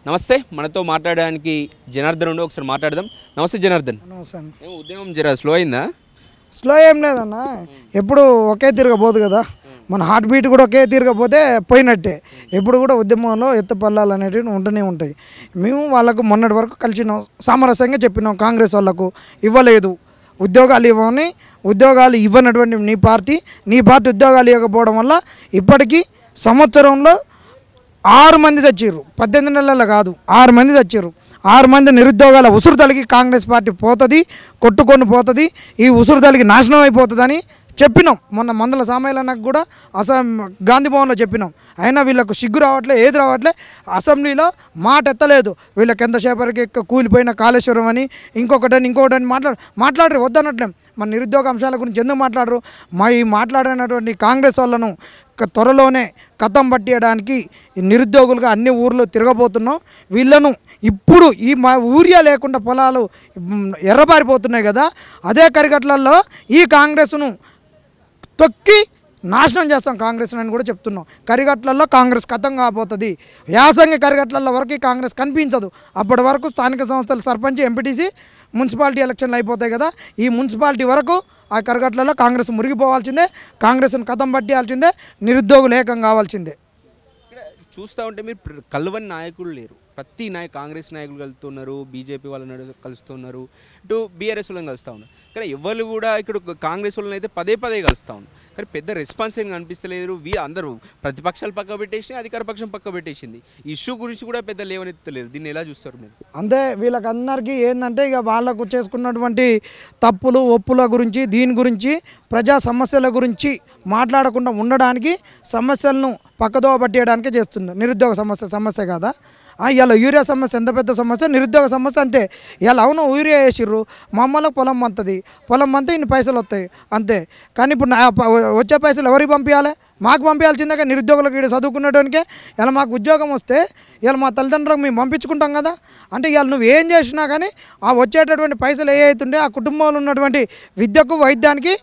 నమస్తే, మనతో మాట్లాడడానికి జనార్దన్ ఉండి ఒకసారి మాట్లాడదాం. నమస్తే జనార్దన్. నమస్తే. ఉద్యమం జర స్లో అయిందా? స్లో ఏం లేదన్న, ఎప్పుడు ఒకే తిరగబోదు కదా, మన హార్ట్ బీట్ కూడా ఒకే తిరగపోతే పోయినట్టే. ఎప్పుడు కూడా ఉద్యమంలో ఎత్తుపల్లాలు అనేటివి ఉంటూనే ఉంటాయి. మేము వాళ్ళకు మొన్నటి వరకు కలిసినాం, సామరస్యంగా చెప్పినాం. కాంగ్రెస్ వాళ్ళకు ఇవ్వలేదు ఉద్యోగాలు ఇవ్వనటువంటి నీ పార్టీ ఉద్యోగాలు ఇవ్వకపోవడం వల్ల ఇప్పటికీ సంవత్సరంలో 6 మంది చచ్చిర్రు. 18 నెలల కాదు, 6 మంది చచ్చిర్రు. 6 మంది నిరుద్యోగాల ఉసురుదలికి కాంగ్రెస్ పార్టీ పోతుంది, కొట్టుకొని పోతుంది, ఈ ఉసురుదలికి నాశనం అయిపోతుందని చెప్పినాం. మొన్న మందల సామాయిలన్నకు కూడా గాంధీ భవన్లో చెప్పినాం. అయినా వీళ్ళకు సిగ్గు రావట్లే, ఏది రావట్లే. అసెంబ్లీలో మాట ఎత్తలేదు. వీళ్ళకి ఎంతసేపటికి కూలిపోయిన కాళేశ్వరం అని ఇంకొకటని మాట్లాడరు, వద్దనట్లేం. మన నిరుద్యోగ అంశాల గురించి ఎందుకు మాట్లాడరు? ఈ మాట్లాడినటువంటి కాంగ్రెస్ వాళ్ళను త్వరలోనే కథం పట్టేయడానికి నిరుద్యోగులుగా అన్ని ఊర్లు తిరగబోతున్నాం. వీళ్ళను ఇప్పుడు ఈ ఊరియా లేకుండా పొలాలు ఎర్రబారిపోతున్నాయి కదా, అదే కరిగట్లలో ఈ కాంగ్రెస్ను తొక్కి నాశనం చేస్తాం కాంగ్రెస్ అని కూడా చెప్తున్నాం. కరిగట్లలో కాంగ్రెస్ కథం కాబోతుంది. యాసంగి కరిగట్లలో వరకు కాంగ్రెస్ కనిపించదు. అప్పటి వరకు స్థానిక సంస్థలు సర్పంచ్, ఎంపీటీసీ, మున్సిపాలిటీ ఎలక్షన్లు అయిపోతాయి కదా, ఈ మున్సిపాలిటీ వరకు ఆ కరగట్లలో కాంగ్రెస్ మురిగిపోవాల్సిందే, కాంగ్రెస్ను కథం పట్టేయాల్సిందే, నిరుద్యోగులు ఏకం కావాల్సిందే. చూస్తూ ఉంటే మీరు కలవని నాయకులు లేరు. ప్రతి కాంగ్రెస్ నాయకులు కలుస్తున్నారు, బీజేపీ వాళ్ళని కలుస్తున్నారు, ఇటు బీఆర్ఎస్ వాళ్ళని కలుస్తూ ఉన్నారు. కానీ ఎవరు కూడా ఇక్కడ కాంగ్రెస్ వాళ్ళని అయితే పదే కలుస్తూ ఉన్నారు. కానీ పెద్ద రెస్పాన్స్ ఏం కనిపిస్తలేదు. అందరూ ప్రతిపక్షాలు పక్క పెట్టేసి అధికార పక్షం పక్క పెట్టేసింది. ఇష్యూ గురించి కూడా పెద్ద లేవనెత్తలేరు. దీన్ని ఎలా చూస్తారు మీరు? అంతే, వీళ్ళకందరికీ ఏంటంటే ఇక వాళ్ళకు చేసుకున్నటువంటి తప్పులు ఒప్పుల గురించి, దీని గురించి, ప్రజా సమస్యల గురించి మాట్లాడకుండా ఉండడానికి, సమస్యలను పక్కదోవ పట్టేయడానికే చేస్తుంది. నిరుద్యోగ సమస్య కాదా? ఇలా యూరియా సమస్య ఎంత పెద్ద సమస్య, నిరుద్యోగ సమస్య అంతే. ఇలా అవును యూరియా వేసిర్రు, మమ్మల్ని పొలం మంతది, పొలం మంతే ఇన్ని పైసలు వస్తాయి అంతే. కానీ ఇప్పుడు వచ్చే పైసలు ఎవరికి పంపించాలి? మాకు పంపించాల్సిందే. నిరుద్యోగులకు ఇక్కడ చదువుకునేటానికే ఇలా మాకు ఉద్యోగం వస్తే ఇలా మా తల్లిదండ్రులకు మేము పంపించుకుంటాం కదా. అంటే ఇవాళ నువ్వు ఏం చేసినా కానీ ఆ వచ్చేటటువంటి పైసలు ఏ అవుతుండే ఆ కుటుంబంలో ఉన్నటువంటి విద్యకు, వైద్యానికి,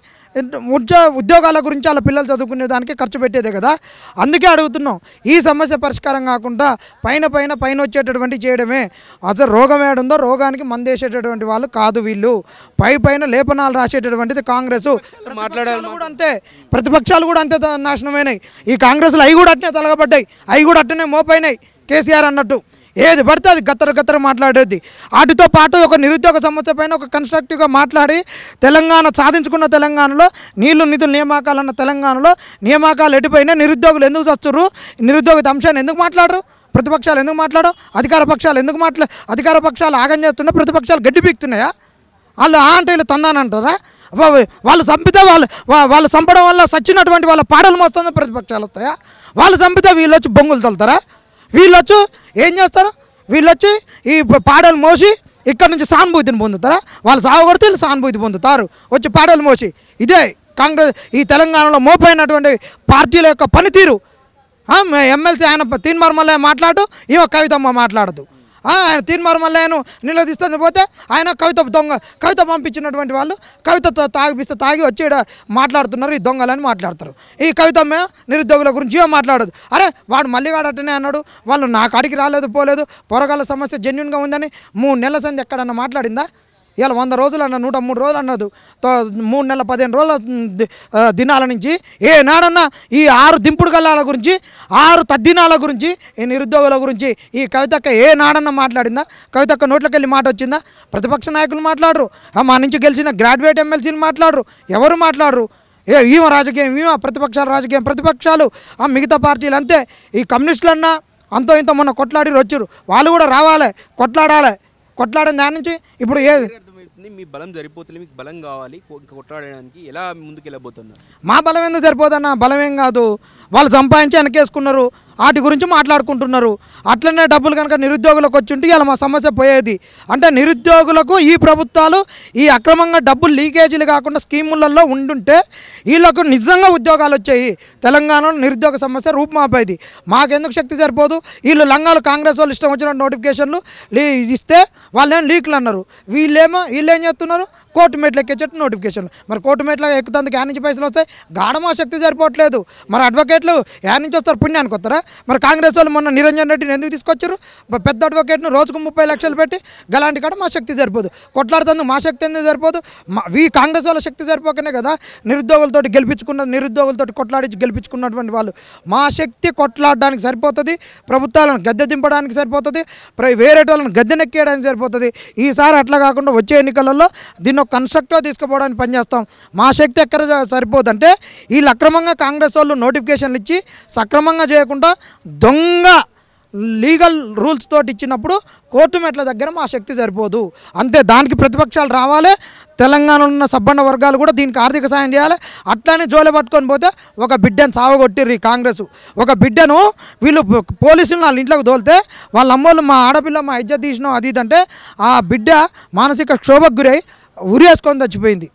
ఉద్యోగాల గురించి వాళ్ళ పిల్లలు చదువుకునే దానికి ఖర్చు పెట్టేదే కదా. అందుకే అడుగుతున్నాం, ఈ సమస్య పరిష్కారం కాకుండా పైన వచ్చేటటువంటి చేయడమే. అసలు రోగం ఏడుందో రోగానికి మందేసేటటువంటి వాళ్ళు కాదు వీళ్ళు. పైన లేపనాలు రాసేటటువంటిది కాంగ్రెస్. మాట్లాడాలి కూడా అంతే, ప్రతిపక్షాలు కూడా అంతే నాశనమైనాయి. ఈ కాంగ్రెస్లో అవి కూడా అట్నే తలగబడ్డాయి, అవి కూడా అట్టనే మోపైనాయి. కేసీఆర్ అన్నట్టు ఏది పడితే అది గత్తర మాట్లాడేది. వాటితో పాటు ఒక నిరుద్యోగ సమస్య పైన ఒక కన్స్ట్రక్టివ్గా మాట్లాడి తెలంగాణ సాధించుకున్న తెలంగాణలో నిధులు నియామకాలన్న తెలంగాణలో నియామకాలు ఎటుపోయినా నిరుద్యోగులు ఎందుకు చస్తుర్రు? నిరుద్యోగ అంశాన్ని ఎందుకు మాట్లాడరు? ప్రతిపక్షాలు ఎందుకు మాట్లాడరు? అధికార పక్షాలు ఆగం చేస్తున్నా, ప్రతిపక్షాలు గడ్డి పీకుతున్నాయా? వాళ్ళు అంటే వీళ్ళు తందానంటారా? వాళ్ళు చంపితే వాళ్ళు చంపడం వల్ల సచ్చినటువంటి వాళ్ళ పాటలు మోస్తుందా ప్రతిపక్షాలు వస్తాయా? వాళ్ళు చంపితే వీళ్ళు వచ్చి బొంగులు తలుతారా? వీళ్ళొచ్చు ఏం చేస్తారు? వీళ్ళొచ్చి ఈ పాడలు మోసి ఇక్కడ నుంచి సానుభూతిని పొందుతారా? వాళ్ళు సాగుకొడితే వీళ్ళు సానుభూతి పొందుతారు వచ్చి పాడలు మోసి. ఇదే కాంగ్రెస్ ఈ తెలంగాణలో మోపైనటువంటి పార్టీల యొక్క పనితీరు. ఎమ్మెల్సీ ఆయన తీన్మార్మల్లయ్య మాట్లాడు, ఈమె కవితమ్మ మాట్లాడదు. ఆయన తీన్మార్మల్లయ్యను నిలదీస్తుంది పోతే ఆయన కవిత పంపించినటువంటి వాళ్ళు కవితతో తాగి వచ్చి మాట్లాడుతున్నారు, ఈ దొంగలని మాట్లాడతారు. ఈ కవితమ్మ నిరుద్యోగుల గురించి మాట్లాడదు. అరే వాడు మల్లిగాడు అట్టనే అన్నాడు, వాళ్ళు నా కాడికి రాలేదు పోలేదు, పొరగాల సమస్య జెన్యున్గా ఉందని 3 నెలల సంది ఎక్కడన్నా మాట్లాడిందా? ఇలా 100 రోజులు అన్న 103 రోజులు అన్నదు 3 నెలల 15 రోజుల దినాల నుంచి ఏనాడన్నా ఈ 6 దింపుడు గల్లాల గురించి, 6 తద్దినాల గురించి, ఈ నిరుద్యోగుల గురించి ఈ కవితక్క ఏనాడన్నా మాట్లాడిందా? కవితక్క నోట్లోకి వెళ్ళి మాట వచ్చిందా? ప్రతిపక్ష నాయకులు మాట్లాడరు, మా నుంచి గెలిచిన గ్రాడ్యుయేట్ ఎమ్మెల్సీలు మాట్లాడరు, ఎవరు మాట్లాడరు. ఈమె రాజకీయం, ప్రతిపక్షాలు రాజకీయం, ప్రతిపక్షాలు మిగతా పార్టీలు అంతే. ఈ కమ్యూనిస్టులన్నా అంతో ఇంత మొన్న కొట్లాడి వచ్చారు, వాళ్ళు కూడా రావాలి, కొట్లాడిన దాని నుంచి ఇప్పుడు మీ బలం సరిపోతుంది, మీకు బలం కావాలి కొట్లాడడానికి, ఎలా ముందుకు వెళ్ళబోతున్నారు? మా బలం ఎందుకు సరిపోదన్న? బలం ఏం కాదు, వాళ్ళు సంపాదించి వెనకేసుకున్నారు, వాటి గురించి మాట్లాడుకుంటున్నారు. అట్లనే డబ్బులు కనుక నిరుద్యోగులకు వచ్చి ఉంటే ఇలా మా సమస్య పోయేది. అంటే నిరుద్యోగులకు ఈ ప్రభుత్వాలు ఈ అక్రమంగా డబ్బులు లీకేజీలు కాకుండా స్కీములలో ఉండుంటే వీళ్ళకు నిజంగా ఉద్యోగాలు వచ్చాయి. తెలంగాణలో నిరుద్యోగ సమస్య రూపుమాపేది. మాకెందుకు శక్తి సరిపోదు? వీళ్ళు లంగాలు కాంగ్రెస్ వాళ్ళు ఇష్టం వచ్చిన నోటిఫికేషన్లు ఇస్తే వాళ్ళేం లీక్లు అన్నారు, వీళ్ళేం చేస్తున్నారు? కోర్టు మెట్లు ఎక్కేటట్టు నోటిఫికేషన్లు. మరి కోర్టు మెట్లు ఎక్కుతందుకు యాడ్ నుంచి పైసలు వస్తాయి, గాఢమా శక్తి సరిపోవట్లేదు. మరి అడ్వకేట్లు యాడ్ నుంచి వస్తారు, పుణ్యానికి వస్తారా? మరి కాంగ్రెస్ వాళ్ళు మొన్న నిరంజన్ రెడ్డిని ఎందుకు తీసుకొచ్చారు? పెద్ద అడ్వకేట్ను రోజుకు 30 లక్షలు పెట్టి గలాంటి కాడ మా శక్తి సరిపోదు, కొట్లాడుతుంది మా శక్తి ఎందుకు సరిపోదు? కాంగ్రెస్ వాళ్ళ శక్తి సరిపోకనే కదా నిరుద్యోగులతోటి నిరుద్యోగులతోటి కొట్లాడించి గెలిపించుకున్నటువంటి వాళ్ళు. మా శక్తి కొట్లాడడానికి సరిపోతుంది, ప్రభుత్వాలను గద్దె దింపడానికి సరిపోతుంది, వేరే వాళ్ళని గద్దెనెక్కేయడానికి సరిపోతుంది. ఈసారి అట్లా కాకుండా వచ్చే ఎన్నికలలో దీన్ని ఒక కన్స్ట్రక్టివ్గా తీసుకుపోవడానికి పనిచేస్తాం. మా శక్తి ఎక్కడ సరిపోదంటే వీళ్ళు అక్రమంగా కాంగ్రెస్ వాళ్ళు నోటిఫికేషన్లు ఇచ్చి సక్రమంగా చేయకుండా దొంగ లీగల్ రూల్స్ తోటి ఇచ్చినప్పుడు కోర్టు మెట్ల దగ్గర మా శక్తి సరిపోదు అంతే. దానికి ప్రతిపక్షాలు రావాలి, తెలంగాణలో ఉన్న సబ్బండ వర్గాలు కూడా దీనికి ఆర్థిక సాయం చేయాలి. అట్లానే జోలె పట్టుకొని పోతే ఒక బిడ్డను సావగొట్టిర్రు కాంగ్రెస్. ఒక బిడ్డను వీళ్ళు పోలీసులు వాళ్ళ ఇంట్లోకి తోలితే వాళ్ళ అమ్మోళ్ళు మా ఆడపిల్ల మా ఇజ్జత్ తీసినాం అది ఇదంటే ఆ బిడ్డ మానసిక క్షోభకు గురై ఉరేసుకొని చచ్చిపోయింది.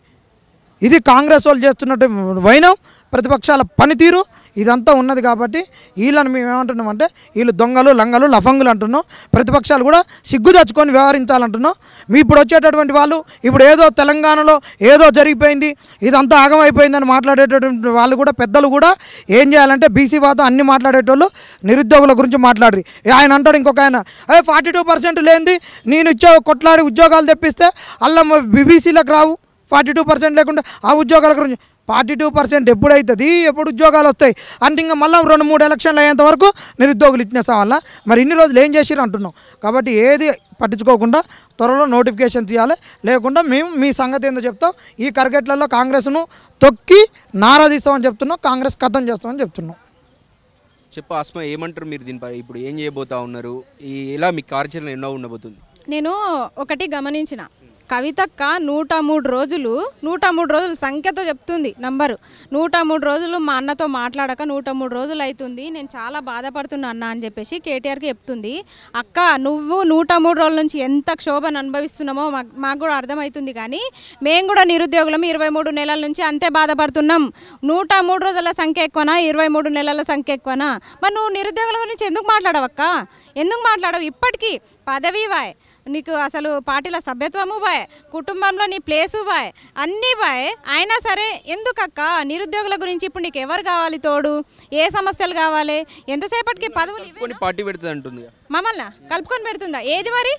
ఇది కాంగ్రెస్ వాళ్ళు చేస్తున్నట్టు వైనం, ప్రతిపక్షాల పనితీరు ఇదంతా ఉన్నది. కాబట్టి వీళ్ళని మేము ఏమంటున్నామంటే వీళ్ళు దొంగలు లంగలు లఫంగులు అంటున్నాం. ప్రతిపక్షాలు కూడా సిగ్గు తెచ్చుకొని వ్యవహరించాలంటున్నాం. మీ ఇప్పుడు వచ్చేటటువంటి వాళ్ళు ఇప్పుడు ఏదో తెలంగాణలో ఏదో జరిగిపోయింది ఇదంతా ఆగమైపోయిందని మాట్లాడేటటువంటి వాళ్ళు కూడా పెద్దలు కూడా ఏం చేయాలంటే బీసీ వాదం అన్ని మాట్లాడేటోళ్ళు నిరుద్యోగుల గురించి మాట్లాడరు. ఆయన అంటాడు ఇంకొక ఆయన 42% లేనిది నేను ఇచ్చే కొట్లాడి ఉద్యోగాలు తెప్పిస్తే అలా బీసీలకు రావు, 42% లేకుండా ఆ ఉద్యోగాల గురించి 42% ఎప్పుడవుతుంది, ఎప్పుడు ఉద్యోగాలు వస్తాయి అంటే ఇంకా మళ్ళీ 2-3 ఎలక్షన్లు అయ్యేంత వరకు నిరుద్యోగులు ఇట్నేసా వల్ల మరి ఇన్ని రోజులు ఏం చేసిరు అంటున్నాం. కాబట్టి ఏది పట్టించుకోకుండా త్వరలో నోటిఫికేషన్ తీయాలి, లేకుండా మేము మీ సంగతి ఏందో చెప్తాం. ఈ కరగట్లలో కాంగ్రెస్ను తొక్కి నారాధిస్తామని చెప్తున్నాం, కాంగ్రెస్ కథం చేస్తామని చెప్తున్నాం. చెప్పు ఆస్మా, ఏమంటారు మీరు దీనిపై? ఇప్పుడు ఏం చేయబోతా ఉన్నారు? ఎలా మీ కార్యాచరణ ఎన్నో ఉండబోతుంది? నేను ఒకటి గమనించిన, కవితక్క 103 రోజులు సంఖ్యతో చెప్తుంది నంబరు. 103 రోజులు మా అన్నతో మాట్లాడక 103 రోజులు అవుతుంది, నేను చాలా బాధపడుతున్నా అన్న అని చెప్పేసి కేటీఆర్కి చెప్తుంది. అక్క నువ్వు 103 రోజుల నుంచి ఎంత క్షోభను అనుభవిస్తున్నామో మాకు కూడా అర్థమవుతుంది. కానీ మేము కూడా నిరుద్యోగులం 23 నెలల నుంచి అంతే బాధపడుతున్నాం. 103 రోజుల సంఖ్య ఎక్కువనా, 23 నెలల సంఖ్య ఎక్కువనా? మరి నువ్వు నిరుద్యోగుల గురించి ఎందుకు మాట్లాడవక్క? ఎందుకు మాట్లాడవు? ఇప్పటికీ పదవి బాయ్, నీకు అసలు పార్టీల సభ్యత్వము బాయ్, కుటుంబంలో నీ ప్లేసు బాయ్, అన్నీ బాయ్. అయినా సరే ఎందుకక్క నిరుద్యోగుల గురించి ఇప్పుడు నీకు ఎవరు కావాలి తోడు? ఏ సమస్యలు కావాలి? ఎంతసేపటికి పదవులు పార్టీ పెడుతుంది అంటుంది, మమ్మల్ని కలుపుకొని పెడుతుందా? ఏది మరి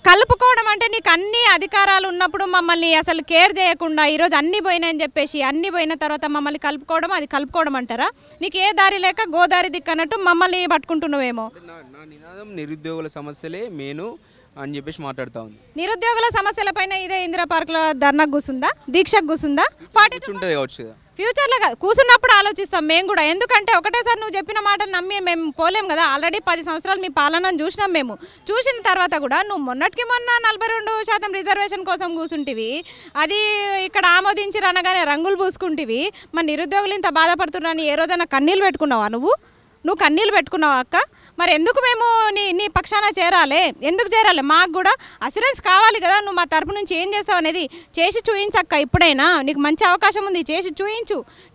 కలుపుకోవడం అంటే? నీకు అన్ని అధికారాలు ఉన్నప్పుడు మమ్మల్ని అసలు కేర్ చేయకుండా ఈరోజు అన్నీ పోయినాయని చెప్పేసి అన్నీ పోయిన తర్వాత మమ్మల్ని కలుపుకోవడం, అది కలుపుకోవడం అంటారా? నీకు ఏ దారి లేక గోదారి దిక్కన్నట్టు మమ్మల్ని పట్టుకుంటున్నావేమో. నా నినాదం నిరుద్యోగుల సమస్యలే మేను అని చెప్పేసి మాట్లాడుతూ ఉంది. నిరుద్యోగుల సమస్యల పైన ఇదే ఇందిరా పార్క్లో ధర్నాకు కూర్చుందా, దీక్షకు కూర్చుందా? పార్టీ ఉంటుంది కావచ్చు కదా, ఫ్యూచర్లో కాదు, కూర్చున్నప్పుడు ఆలోచిస్తాం మేము కూడా. ఎందుకంటే ఒకటేసారి నువ్వు చెప్పిన మాట నమ్మి మేము పోలేం కదా. ఆల్రెడీ 10 సంవత్సరాలు మీ పాలనను చూసినాం మేము. చూసిన తర్వాత కూడా నువ్వు మొన్నటికి మొన్న 42% రిజర్వేషన్ కోసం కూర్చుంటివి, అది ఇక్కడ ఆమోదించి అనగానే రంగులు పూసుకుంటివి. మరి నిరుద్యోగులు ఇంత బాధపడుతున్నారని ఏ రోజైనా కన్నీళ్ళు పెట్టుకున్నావా? నువ్వు కన్నీళ్ళు పెట్టుకున్నావా అక్క? మరి ఎందుకు మేము నీ పక్షాన చేరాలి? ఎందుకు చేరాలి? మాకు కూడా అసూరెన్స్ కావాలి కదా. నువ్వు మా తరపు నుంచి ఏం చేస్తావు అనేది చేసి చూయించక్క. ఇప్పుడైనా నీకు మంచి అవకాశం ఉంది, చేసి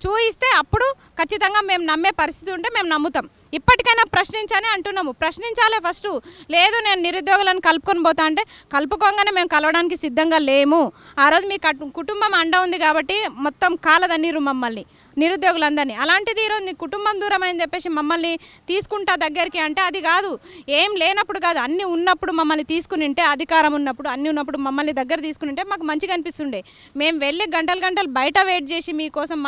చూయిస్తే అప్పుడు ఖచ్చితంగా మేము నమ్మే పరిస్థితి ఉంటే మేము నమ్ముతాం. ఇప్పటికైనా ప్రశ్నించని అంటున్నాము. ప్రశ్నించాలే ఫస్ట్. లేదు నేను నిరుద్యోగులను కలుపుకొని పోతా అంటే కలుపుకోగానే మేము కలవడానికి సిద్ధంగా లేము. ఆ రోజు మీ కుటుంబం అండ ఉంది కాబట్టి మొత్తం కాలదన్నీరు మమ్మల్ని, నిరుద్యోగులందరినీ. అలాంటిది ఈరోజు నీ కుటుంబం దూరం అని చెప్పేసి మమ్మల్ని తీసుకుంటా దగ్గరికి అంటే అది కాదు. ఏం లేనప్పుడు కాదు, అన్నీ ఉన్నప్పుడు మమ్మల్ని తీసుకుని ఉంటే, అధికారం ఉన్నప్పుడు అన్నీ ఉన్నప్పుడు మమ్మల్ని దగ్గర తీసుకుని ఉంటే మాకు మంచిగా అనిపిస్తుండే. మేము వెళ్ళి గంటలు బయట వెయిట్ చేసి మీకోసం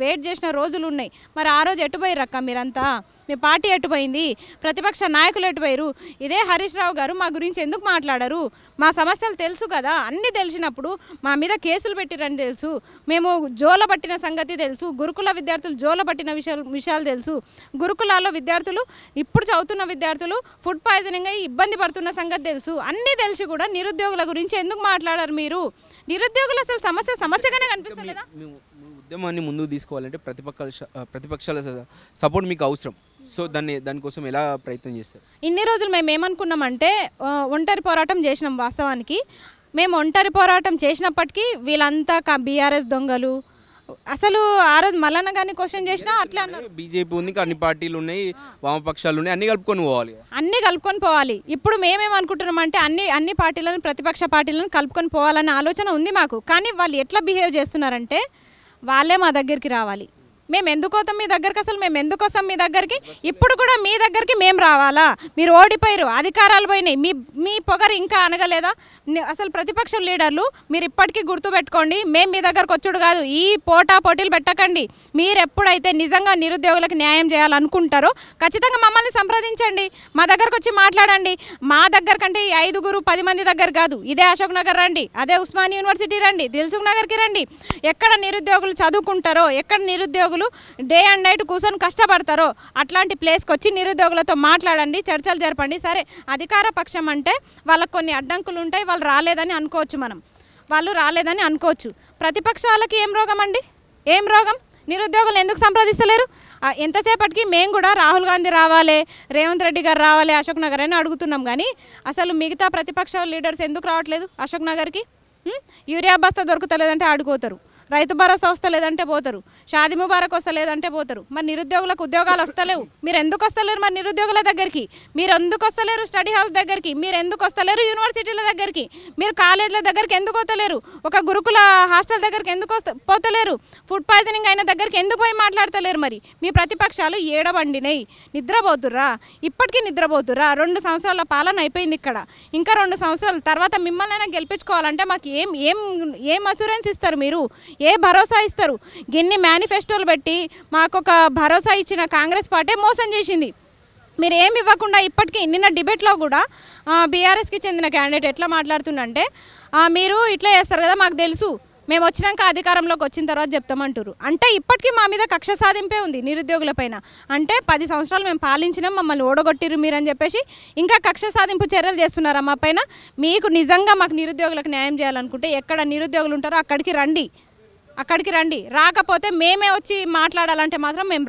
వెయిట్ చేసిన రోజులు ఉన్నాయి. మరి ఆ రోజు ఎటుపోయి రక్క మీరంతా? మీ పార్టీ ఎటుపోయింది? ప్రతిపక్ష నాయకులు ఎటుపోయారు? ఇదే హరీష్ రావు గారు మా గురించి ఎందుకు మాట్లాడరు? మా సమస్యలు తెలుసు కదా. అన్నీ తెలిసినప్పుడు మా మీద కేసులు పెట్టిరని తెలుసు, మేము జోల పట్టిన సంగతి తెలుసు, గురుకుల విద్యార్థులు జోల పట్టిన విషయాలు తెలుసు, గురుకులాల్లో విద్యార్థులు ఇప్పుడు చదువుతున్న విద్యార్థులు ఫుడ్ పాయిజనింగ్ అయ్యి ఇబ్బంది పడుతున్న సంగతి తెలుసు. అన్నీ తెలిసి కూడా నిరుద్యోగుల గురించి ఎందుకు మాట్లాడారు మీరు? నిరుద్యోగులు అసలు సమస్యగానే కనిపిస్తలేదా? ఉద్యమాన్ని ముందుకు తీసుకోవాలంటే ప్రతిపక్షాల సపోర్ట్ మీకు అవసరం. సో దానికోసం ఎలా ప్రయత్నం చేస్తారు? ఇన్ని రోజులు మేము ఏమనుకున్నామంటే ఒంటరి పోరాటం చేసినాం. వాస్తవానికి మేము ఒంటరి పోరాటం చేసినప్పటికీ వీళ్ళంతా బీఆర్ఎస్ దొంగలు, అసలు ఆ రోజు మల్లన్న గారిని క్వశ్చన్ చేసినా అట్లా అన్నారు. బీజేపీ ఉంది, అన్ని పార్టీలు ఉన్నాయి, వామపక్షాలు ఉన్నాయి, అన్ని కలుపుకొని పోవాలి. అన్నీ కలుపుకొని పోవాలి. ఇప్పుడు మేమేమనుకుంటున్నామంటే అన్ని పార్టీలను, ప్రతిపక్ష పార్టీలను కలుపుకొని పోవాలనే ఆలోచన ఉంది మాకు. కానీ వాళ్ళు ఎట్లా బిహేవ్ చేస్తున్నారంటే వాళ్ళే మా దగ్గరికి రావాలి. మేము ఎందుకు వస్తాం మీ దగ్గరికి, అసలు మేము ఎందుకు వస్తాం మీ దగ్గరికి? ఇప్పుడు కూడా మీ దగ్గరికి మేము రావాలా? మీరు ఓడిపోయారు, అధికారాలు పోయినాయి, మీ పొగరు ఇంకా అనగలేదా? అసలు ప్రతిపక్ష లీడర్లు మీరు ఇప్పటికీ గుర్తుపెట్టుకోండి, మేము మీ దగ్గరకు వచ్చుడు కాదు, ఈ పోటీలు పెట్టకండి. మీరు ఎప్పుడైతే నిజంగా నిరుద్యోగులకు న్యాయం చేయాలనుకుంటారో ఖచ్చితంగా మమ్మల్ని సంప్రదించండి, మా దగ్గరకు వచ్చి మాట్లాడండి. మా దగ్గర కంటే 5-10 మంది దగ్గర కాదు, ఇదే అశోక్ నగర్ రండి, అదే ఉస్మాన్ యూనివర్సిటీ రండి, దిల్సుఖ్ నగర్కి రండి. ఎక్కడ నిరుద్యోగులు చదువుకుంటారో, ఎక్కడ నిరుద్యోగులు డే అండ్ నైట్ కూర్చొని కష్టపడతారో అట్లాంటి ప్లేస్కి వచ్చి నిరుద్యోగులతో మాట్లాడండి, చర్చలు జరపండి. సరే, అధికార పక్షం అంటే వాళ్ళకు కొన్ని అడ్డంకులు ఉంటాయి, వాళ్ళు రాలేదని అనుకోవచ్చు, వాళ్ళు రాలేదని అనుకోవచ్చు. ప్రతిపక్ష వాళ్ళకి ఏం రోగం అండి? ఏం రోగం? నిరుద్యోగులు ఎందుకు సంప్రదిస్తలేరు? ఎంతసేపటికి మేము కూడా రాహుల్ గాంధీ రావాలి, రేవంత్ రెడ్డి గారు రావాలి అశోక్ నగర్ అని అడుగుతున్నాం. కానీ అసలు మిగతా ప్రతిపక్ష లీడర్స్ ఎందుకు రావట్లేదు అశోక్ నగర్కి? యూరియా బస్తా దొరుకుతలేదంటే ఆడుకోతారు, రైతు భరోసా వస్తలేదంటే పోతారు, షాది ముబారక్ వస్తలేదంటే పోతారు. మరి నిరుద్యోగులకు ఉద్యోగాలు వస్తలేవు, మీరు ఎందుకు వస్తలేరు? మరి నిరుద్యోగుల దగ్గరికి మీరు ఎందుకు వస్తలేరు? స్టడీ హాల్ దగ్గరికి మీరు ఎందుకు వస్తలేరు? యూనివర్సిటీల దగ్గరికి మీరు, కాలేజీల దగ్గరికి ఎందుకు పోతలేరు? ఒక గురుకుల హాస్టల్ దగ్గరికి ఎందుకు పోతలేరు? ఫుడ్ పాయిజనింగ్ అయిన దగ్గరికి ఎందుకు పోయి మాట్లాడతలేరు? మరి మీ ప్రతిపక్షాలు ఏడబండినాయి, నిద్రపోతుర్రా? ఇప్పటికీ నిద్రపోతుర్రా? 2 సంవత్సరాల పాలన అయిపోయింది ఇక్కడ, ఇంకా 2 సంవత్సరాల తర్వాత మిమ్మల్ని గెలిపించుకోవాలంటే మాకు ఏం అసూరెన్స్ ఇస్తారు? మీరు ఏ భరోసా ఇస్తారు? గిన్ని మేనిఫెస్టోలు పెట్టి మాకు ఒక భరోసా ఇచ్చిన కాంగ్రెస్ పార్టీ మోసం చేసింది. మీరు ఏమి ఇవ్వకుండా ఇప్పటికీ నిన్న డిబేట్లో కూడా బీఆర్ఎస్కి చెందిన క్యాండిడేట్ ఎట్లా మాట్లాడుతుందంటే, మీరు ఇట్లా చేస్తారు కదా, మాకు తెలుసు, మేము వచ్చినాక అధికారంలోకి వచ్చిన తర్వాత చెప్తామంటారు. అంటే ఇప్పటికీ మా మీద కక్ష సాధింపే ఉంది నిరుద్యోగుల పైన. అంటే 10 సంవత్సరాలు మేము పాలించినాం, మమ్మల్ని ఓడగొట్టిరు మీరు అని చెప్పేసి ఇంకా కక్ష సాధింపు చర్యలు చేస్తున్నారా మా పైన? మీకు నిజంగా మాకు నిరుద్యోగులకు న్యాయం చేయాలనుకుంటే ఎక్కడ నిరుద్యోగులు ఉంటారో అక్కడికి రండి. రాకపోతే మేమే వచ్చి మాట్లాడాలంటే మాత్రం మేము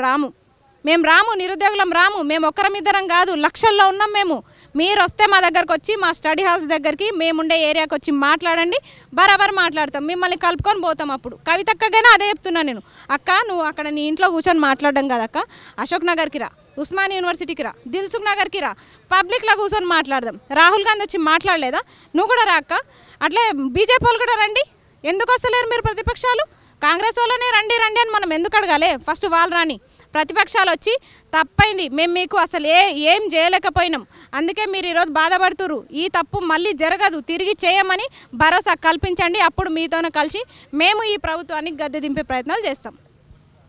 రాము, నిరుద్యోగులం రాము. మేము ఒక్కరమిద్దరం కాదు, లక్షల్లో ఉన్నాం మేము. మీరు వస్తే మా దగ్గరకు వచ్చి, మా స్టడీ హాల్స్ దగ్గరికి, మేముండే ఏరియాకి వచ్చి మాట్లాడండి, బరాబర్ మాట్లాడతాం, మిమ్మల్ని కలుపుకొని పోతాం. అప్పుడు కవితక్కగానే అదే చెప్తున్నాను నేను, అక్క నువ్వు అక్కడ నీ ఇంట్లో కూర్చొని మాట్లాడడం కదక్క, అశోక్ నగర్కి రా, ఉస్మాన్ యూనివర్సిటీకి రా, దిల్సుఖ్ నగర్కి రా, పబ్లిక్లో కూర్చొని మాట్లాడదాం. రాహుల్ గాంధీ వచ్చి మాట్లాడలేదా? నువ్వు కూడా రా అక్క. అట్లే బీజేపీ వాళ్ళు కూడా రండి. ఎందుకు వస్తలేరు మీరు ప్రతిపక్షాలు? కాంగ్రెస్ వాళ్ళనే రండి అని మనం ఎందుకు అడగాలి? ఫస్ట్ వాళ్ళు రాని, ప్రతిపక్షాలు వచ్చి తప్పైంది, మేము మీకు అసలు ఏం చేయలేకపోయినాం, అందుకే మీరు ఈరోజు బాధపడుతురు, ఈ తప్పు మళ్ళీ జరగదు, తిరిగి చేయమని భరోసా కల్పించండి. అప్పుడు మీతోనే కలిసి మేము ఈ ప్రభుత్వాన్ని గద్దె దింపే ప్రయత్నాలు చేస్తాం.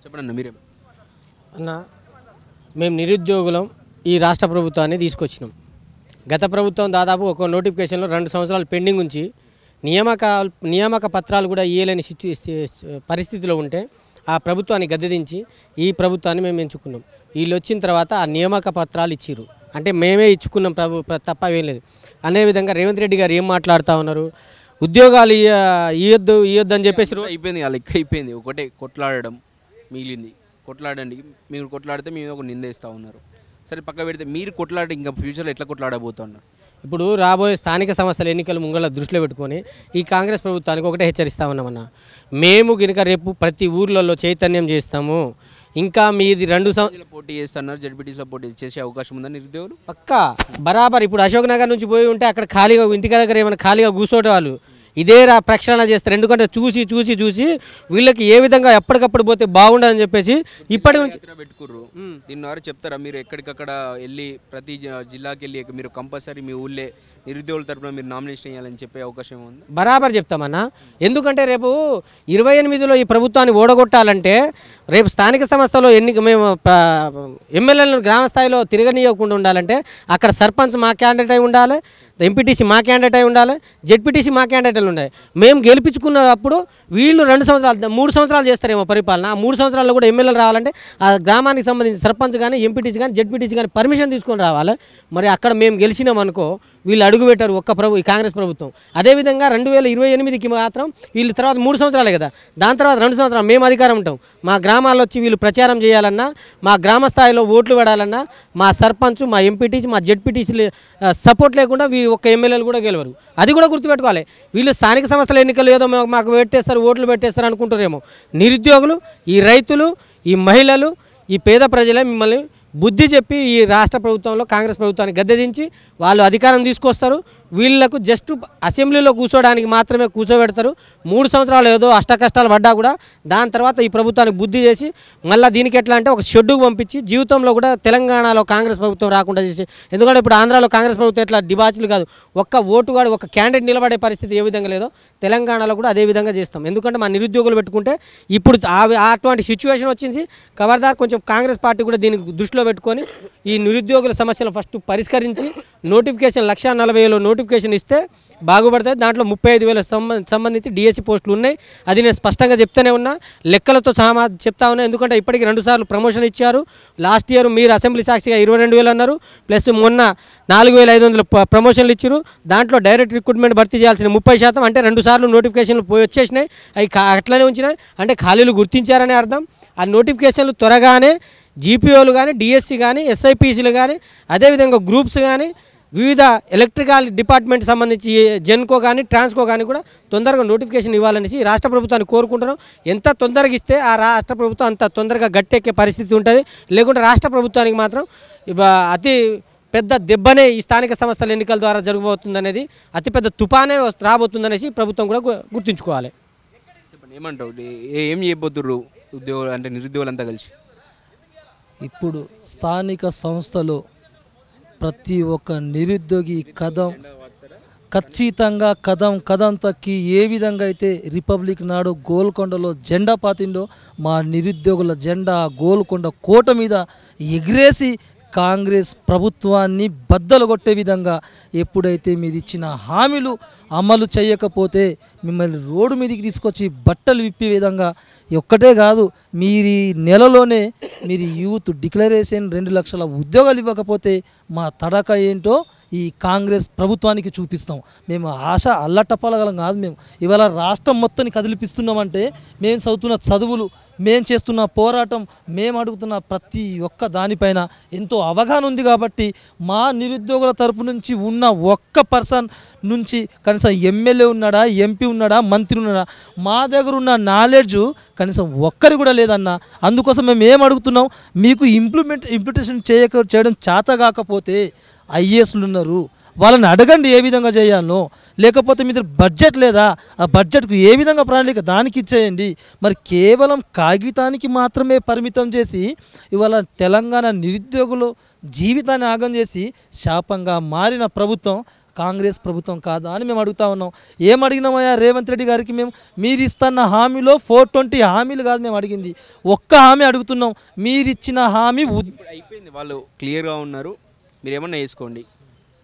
చెప్పండి మీరే. అన్న, మేము నిరుద్యోగులం ఈ రాష్ట్ర ప్రభుత్వాన్ని తీసుకొచ్చినాం. గత ప్రభుత్వం దాదాపు ఒక నోటిఫికేషన్లో 2 సంవత్సరాలు పెండింగ్ ఉంచి నియామక పత్రాలు కూడా ఇయ్యలేని పరిస్థితిలో ఉంటే ఆ ప్రభుత్వాన్ని గద్దెదించి ఈ ప్రభుత్వాన్ని మేము ఎంచుకున్నాం. వీళ్ళు వచ్చిన తర్వాత ఆ నియామక పత్రాలు ఇచ్చిర్రు, అంటే మేమే ఇచ్చుకున్నాం తప్ప ఏం లేదు. అనే విధంగా రేవంత్ రెడ్డి గారు ఏం మాట్లాడుతూ ఉన్నారు, ఉద్యోగాలు ఇవ్వద్దు అని చెప్పేసి అయిపోయింది, లెక్క అయిపోయింది. ఒకటే కొట్లాడడం మిగిలింది, కొట్లాడండి. మీరు కొట్లాడితే మేము ఒక నిందేస్తూ ఉన్నారు. సరే పక్క పెడితే మీరు కొట్లాడి ఇంకా ఫ్యూచర్లో ఎట్లా కొట్లాడబోతున్నారు? ఇప్పుడు రాబోయే స్థానిక సంస్థల ఎన్నికలు ముంగళ దృష్టిలో పెట్టుకొని ఈ కాంగ్రెస్ ప్రభుత్వానికి ఒకటే హెచ్చరిస్తా ఉన్నామన్న, మేము కనుక రేపు ప్రతి ఊర్లలో చైతన్యం చేస్తాము. ఇంకా మీది 2 సంవత్సరాలు పోటీ చేస్తున్నారు, జడ్పీటీసీలో పోటీ చేసే అవకాశం ఉందా నిరుద్యోగులు? పక్కా బరాబర్. ఇప్పుడు అశోక్ నగర్ నుంచి పోయి ఉంటే అక్కడ ఖాళీగా ఇంటి దగ్గర ఏమైనా ఖాళీగా కూర్చోటే వాళ్ళు ఇదే ప్రక్షాళన చేస్తారు. ఎందుకంటే చూసి వీళ్ళకి ఏ విధంగా ఎప్పటికప్పుడు పోతే బాగుండదని చెప్పేసి ఇప్పటి నుంచి పెట్టుకుర్రు. దీని ద్వారా చెప్తారా మీరు ఎక్కడికక్కడ వెళ్ళి ప్రతి జిల్లాకి వెళ్ళి మీరు కంపల్సరీ మీ ఊళ్ళే నిరుద్యోగుల తరపున మీరు నామినేషన్ చేయాలని చెప్పే అవకాశం ఉంది? బరాబర్ చెప్తామన్నా. ఎందుకంటే రేపు 28లో ఈ ప్రభుత్వాన్ని ఓడగొట్టాలంటే రేపు స్థానిక సంస్థలో మేము ఎమ్మెల్యేలను గ్రామ స్థాయిలో తిరగనీయకుండా ఉండాలంటే అక్కడ సర్పంచ్ మా క్యాండిడేట్ అయి ఉండాలి, ఎంపీటీసీ మా క్యాండిడేట్ అయి ఉండాలి, జెడ్పీటీసీ మా క్యాండిడేట్లు ఉన్నాయి. మేము గెలిపించుకున్నప్పుడు వీళ్ళు 2 సంవత్సరాలు 3 సంవత్సరాలు చేస్తారేమో పరిపాలన. ఆ 3 సంవత్సరాల్లో కూడా ఎమ్మెల్యేలు రావాలంటే ఆ గ్రామానికి సంబంధించి సర్పంచ్ కానీ ఎంపీటీసీ కానీ జెడ్పీటీసీ కానీ పర్మిషన్ తీసుకొని రావాలి. మరి అక్కడ మేము గెలిచినాం అనుకో వీళ్ళు అడుగుపెట్టారు ఈ కాంగ్రెస్ ప్రభుత్వం. అదేవిధంగా 2028కి మాత్రం వీళ్ళు తర్వాత 3 సంవత్సరాలే కదా, దాని తర్వాత 2 సంవత్సరాలు మేము అధికారం ఉంటాం. మా గ్రామాల్లో వచ్చి వీళ్ళు ప్రచారం చేయాలన్నా, మా గ్రామ స్థాయిలో ఓట్లు పడాలన్నా మా సర్పంచ్, మా ఎంపీటీసీ, మా జెడ్పీటీసీ సపోర్ట్ లేకుండా ఒక్క ఎమ్మెల్యేలు కూడా గెలవరు. అది కూడా గుర్తుపెట్టుకోవాలి. వీళ్ళు స్థానిక సంస్థల ఎన్నికలు ఏదో మాకు పెట్టేస్తారు, ఓట్లు పెట్టేస్తారు అనుకుంటారేమో. నిరుద్యోగులు, ఈ రైతులు, ఈ మహిళలు, ఈ పేద ప్రజలే మిమ్మల్ని బుద్ధి చెప్పి ఈ రాష్ట్ర ప్రభుత్వంలో కాంగ్రెస్ ప్రభుత్వాన్ని గద్దెదించి వాళ్ళు అధికారం తీసుకొస్తారు. వీళ్లకు జస్ట్ అసెంబ్లీలో కూర్చోడానికి మాత్రమే కూర్చోబెడతారు. 3 సంవత్సరాలు ఏదో అష్టకష్టాలు పడ్డా కూడా దాని తర్వాత ఈ ప్రభుత్వానికి బుద్ధి చేసి మళ్ళీ దీనికి ఎట్లా అంటే ఒక షెడ్డుకు పంపించి జీవితంలో కూడా తెలంగాణలో కాంగ్రెస్ ప్రభుత్వం రాకుండా చేసి, ఎందుకంటే ఇప్పుడు ఆంధ్రాలో కాంగ్రెస్ ప్రభుత్వం ఎట్లా డిబాచిలు కాదు, ఒక్క ఓటుగాడు ఒక క్యాండిడేట్ నిలబడే పరిస్థితి ఏ విధంగా లేదో తెలంగాణలో కూడా అదే విధంగా చేస్తాం. ఎందుకంటే మా నిరుద్యోగులు పెట్టుకుంటే ఇప్పుడు అటువంటి సిచ్యువేషన్ వచ్చింది. ఖబర్దార్ కొంచెం కాంగ్రెస్ పార్టీ కూడా దీనికి దృష్టిలో పెట్టుకొని ఈ నిరుద్యోగుల సమస్యలను ఫస్ట్ పరిష్కరించి నోటిఫికేషన్ 1,40,000 నోటిఫికేషన్ ఇస్తే బాగుపడతాయి. దాంట్లో 35,000 సంబంధించి డిఎస్సి పోస్టులు ఉన్నాయి. అది నేను స్పష్టంగా చెప్తూనే ఉన్నా, లెక్కలతో చెప్తా ఉన్నా. ఎందుకంటే ఇప్పటికి 2 సార్లు ప్రమోషన్ ఇచ్చారు. లాస్ట్ ఇయర్ మీరు అసెంబ్లీ సాక్షిగా 22,000 అన్నారు, ప్లస్ మొన్న 4,500 ప్రమోషన్లు ఇచ్చారు. దాంట్లో డైరెక్ట్ రిక్రూట్మెంట్ భర్తీ చేయాల్సిన 30%, అంటే 2 సార్లు నోటిఫికేషన్లు పోయి వచ్చేసినాయి. అవి అట్లనే ఉంచినాయి, అంటే ఖాళీలు గుర్తించారనే అర్థం. ఆ నోటిఫికేషన్లు త్వరగానే జీపీఓలు కానీ, డిఎస్సి కానీ, ఎస్ఐపిసిలు కానీ, అదేవిధంగా గ్రూప్స్ కానీ, వివిధ ఎలక్ట్రికల్ డిపార్ట్మెంట్ సంబంధించి జెన్కో కానీ, ట్రాన్స్కో కానీ కూడా తొందరగా నోటిఫికేషన్ ఇవ్వాలనేసి రాష్ట్ర ప్రభుత్వాన్ని కోరుకుంటున్నాం. ఎంత తొందరగా ఇస్తే ఆ రాష్ట్ర ప్రభుత్వం అంత తొందరగా గట్టెక్కే పరిస్థితి ఉంటుంది. లేకుంటే రాష్ట్ర ప్రభుత్వానికి మాత్రం అతి పెద్ద దెబ్బనే ఈ స్థానిక సంస్థల ఎన్నికల ద్వారా జరగబోతుందనేది, అతిపెద్ద తుఫానే రాబోతుందనేసి ప్రభుత్వం కూడా గుర్తుంచుకోవాలి. చెప్పండి, ఏమంటావు? ఏం చేయబోతుర్రు ఉద్యోగులు అంటే నిరుద్యోగులంతా కలిసి? ఇప్పుడు స్థానిక సంస్థలో ప్రతి ఒక్క నిరుద్యోగి ఖచ్చితంగా కదం తక్కి ఏ విధంగా అయితే రిపబ్లిక్ నాడు గోల్కొండలో జెండా పాతిండో మా నిరుద్యోగుల జెండా గోల్కొండ కోట మీద ఎగిరేసి కాంగ్రెస్ ప్రభుత్వాన్ని బద్దలు కొట్టే విధంగా ఎప్పుడైతే మీరు ఇచ్చిన హామీలు అమలు చేయకపోతే మిమ్మల్ని రోడ్డు మీదకి తీసుకొచ్చి బట్టలు విప్పే విధంగా, ఒక్కటే కాదు మీరు ఈ నెలలోనే మీరు యూత్ డిక్లరేషన్ 2 లక్షల ఉద్యోగాలు ఇవ్వకపోతే మా తడక ఏంటో ఈ కాంగ్రెస్ ప్రభుత్వానికి చూపిస్తాం. మేము ఆశ అల్లటప్పలగలం కాదు. మేము ఇవాళ రాష్ట్రం మొత్తాన్ని కదిలిపిస్తున్నామంటే మేము చదువుతున్న చదువులు, మేము చేస్తున్న పోరాటం, మేము అడుగుతున్న ప్రతి ఒక్క దానిపైన ఎంతో అవగాహన ఉంది. కాబట్టి మా నిరుద్యోగుల తరపు నుంచి ఉన్న ఒక్క పర్సన్ నుంచి కనీసం ఎమ్మెల్యే ఉన్నాడా, ఎంపీ ఉన్నాడా, మంత్రి ఉన్నాడా, మా దగ్గర ఉన్న నాలెడ్జ్ కనీసం ఒక్కరి కూడా లేదన్న. అందుకోసం మేము ఏం అడుగుతున్నాం, మీకు ఇంప్లిమెంటేషన్ చేయడం చేత కాకపోతే ఐఏఎస్లు ఉన్నారు, వాళ్ళని అడగండి ఏ విధంగా చేయాలో. లేకపోతే మీ దగ్గర బడ్జెట్ లేదా, ఆ బడ్జెట్కు ఏ విధంగా ప్రణాళిక దానికి ఇచ్చేయండి. మరి కేవలం కాగితానికి మాత్రమే పరిమితం చేసి ఇవాళ తెలంగాణ నిరుద్యోగులు జీవితాన్ని ఆగం చేసి శాపంగా మారిన ప్రభుత్వం కాంగ్రెస్ ప్రభుత్వం కాదా అని మేము అడుగుతా ఉన్నాం. ఏం అడిగినామయ్యా రేవంత్ రెడ్డి గారికి? మీరు ఇస్తున్న హామీలో 420 హామీలు కాదు మేము అడిగింది, ఒక్క హామీ అడుగుతున్నాం. మీరు ఇచ్చిన హామీ అయిపోయింది, వాళ్ళు క్లియర్గా ఉన్నారు, మీరు ఏమన్నా వేసుకోండి,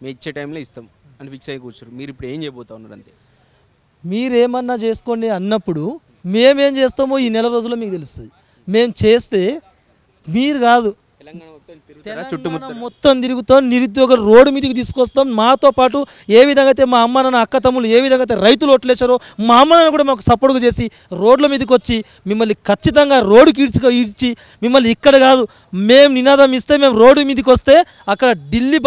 మేము ఇచ్చే టైంలో ఇస్తాం అని ఫిక్స్ అయ్యి కూర్చోరు. మీరు ఇప్పుడు ఏం చేయబోతా ఉన్నారు? అంతే, మీరేమన్నా చేసుకోండి అన్నప్పుడు మేమేం చేస్తామో ఈ నెల రోజుల్లో మీకు తెలుస్తుంది. మేము చేస్తే మీరు కాదు, తెలంగాణ మొత్తం తిరుగుతాం, నిరుద్యోగులు రోడ్డు మీదకి తీసుకొస్తాం. మాతో పాటు ఏ విధంగా అయితే మా అమ్మ నాన్న అక్క తమ్ముళ్ళు ఏ విధంగా అయితే రైతులు ఓట్లేశారో మా అమ్మ నాన్న కూడా మాకు సపోర్ట్గా చేసి రోడ్ల మీదకి వచ్చి మిమ్మల్ని ఖచ్చితంగా రోడ్డుకి ఈడ్చి మిమ్మల్ని ఇక్కడ కాదు, మేము నినాదం ఇస్తే మేము రోడ్డు మీదకి వస్తే అక్కడ ఢిల్లీ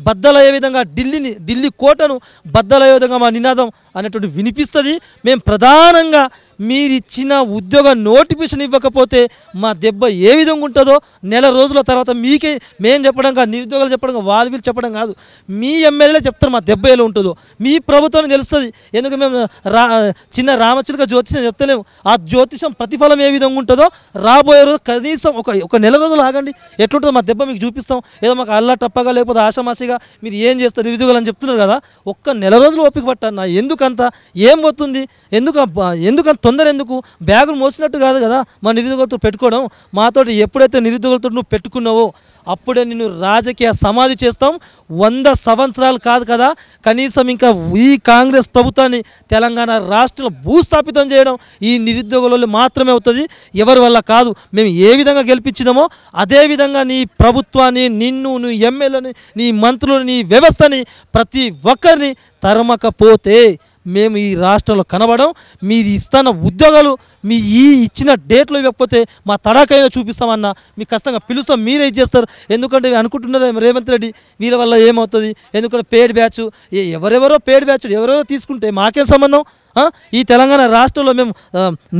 బద్దలయ్యే విధంగా ఢిల్లీ కోటను బద్దలయ్యే విధంగా మా నినాదం అనేటువంటి వినిపిస్తుంది. మేము ప్రధానంగా మీరిచ్చిన ఉద్యోగ నోటిఫికేషన్ ఇవ్వకపోతే మా దెబ్బ ఏ విధంగా ఉంటుందో నెల రోజుల తర్వాత మీకే మేము చెప్పడం కాదు, నిరుద్యోగులు చెప్పడం కాదు, వీళ్ళు చెప్పడం కాదు, మీ ఎమ్మెల్యేలే చెప్తారు మా దెబ్బ ఎలా ఉంటుందో. మీ ప్రభుత్వానికి తెలుస్తుంది. ఎందుకంటే మేము చిన్న రామచిలుక జ్యోతిషం చెప్తలేము. ఆ జ్యోతిషం ప్రతిఫలం ఏ విధంగా ఉంటుందో రాబోయే రోజు కనీసం ఒక నెల రోజులు ఆగండి, ఎట్లుంటుందో మా దెబ్బ మీకు చూపిస్తాం. ఏదో మాకు అల్లా టప్పగా లేకపోతే ఆషామాషిగా మీరు ఏం చేస్తారు నిరుద్యోగులు అని చెప్తున్నారు కదా, ఒక్క నెల రోజులు ఓపిక పట్టన్నా. ఎందుకంత ఏం పోతుంది, ఎందుకంత తొందర ఎందుకు? బ్యాగులు మోసినట్టు కాదు కదా మా నిరుద్యోగులతో పెట్టుకోవడం. మాతోటి ఎప్పుడైతే నిరుద్యోగులతో నువ్వు పెట్టుకున్నావో అప్పుడే నిన్ను రాజకీయ సమాధి చేస్తాం. 100 సంవత్సరాలు కాదు కదా, కనీసం ఇంకా ఈ కాంగ్రెస్ ప్రభుత్వాన్ని తెలంగాణ రాష్ట్రంలో భూస్థాపితం చేయడం ఈ నిరుద్యోగుల మాత్రమే అవుతుంది, ఎవరి వల్ల కాదు. మేము ఏ విధంగా గెలిపించినామో అదేవిధంగా నీ ప్రభుత్వాన్ని, నిన్ను, నీ ఎమ్మెల్యేని, నీ మంత్రులని, నీ వ్యవస్థని ప్రతి ఒక్కరిని తరమకపోతే మేము ఈ రాష్ట్రంలో కనబడం. మీరు ఇస్తున్న ఉద్యోగాలు మీ ఈ ఇచ్చిన డేట్లో ఇవ్వకపోతే మా తడాకైనా చూపిస్తామన్నా మీకు ఖచ్చితంగా పిలుస్తాం, మీరే ఇచ్చేస్తారు. ఎందుకంటే అనుకుంటున్నారు రేవంత్ రెడ్డి వీళ్ళ వల్ల ఏమవుతుంది, ఎందుకంటే పేడ్ బ్యాచ్ ఎవరెవరో పేడ్ బ్యాచ్ ఎవరెవరో తీసుకుంటే మాకేం సంబంధం. ఈ తెలంగాణ రాష్ట్రంలో మేము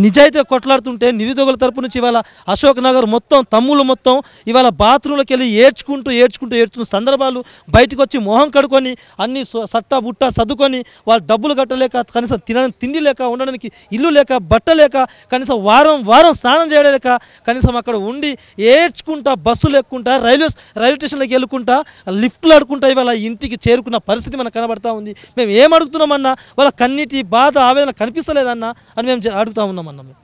నిజాయితీగా కొట్లాడుతుంటే నిరుద్యోగుల తరపు నుంచి ఇవాళ అశోక్ నగర్ మొత్తం తమ్ముళ్ళు మొత్తం ఇవాళ బాత్రూంలోకి వెళ్ళి ఏడ్చుకుంటూ సందర్భాలు, బయటకు వచ్చి మొహం కడుకొని అన్ని సట్టా బుట్ట సర్దుకొని వాళ్ళు డబ్బులు కట్టలేక, కనీసం తిండి లేక, ఉండడానికి ఇల్లు లేక, బట్ట లేక, కనీసం వారం స్నానం చేయలేక, కనీసం అక్కడ ఉండి ఏడ్చుకుంటా బస్సులు ఎక్కుంటా రైల్వే స్టేషన్లోకి వెళ్ళుకుంటా లిఫ్ట్లు ఆడుకుంటా ఇవాళ ఇంటికి చేరుకున్న పరిస్థితి మనకు కనబడతా ఉంది. మేము ఏం అడుగుతున్నామన్నా వాళ్ళ కన్నీటి బాధ ఆవేదన కనిపిస్తలేదన్నా అని మేము అడుగుతా ఉన్నామన్నా. మేము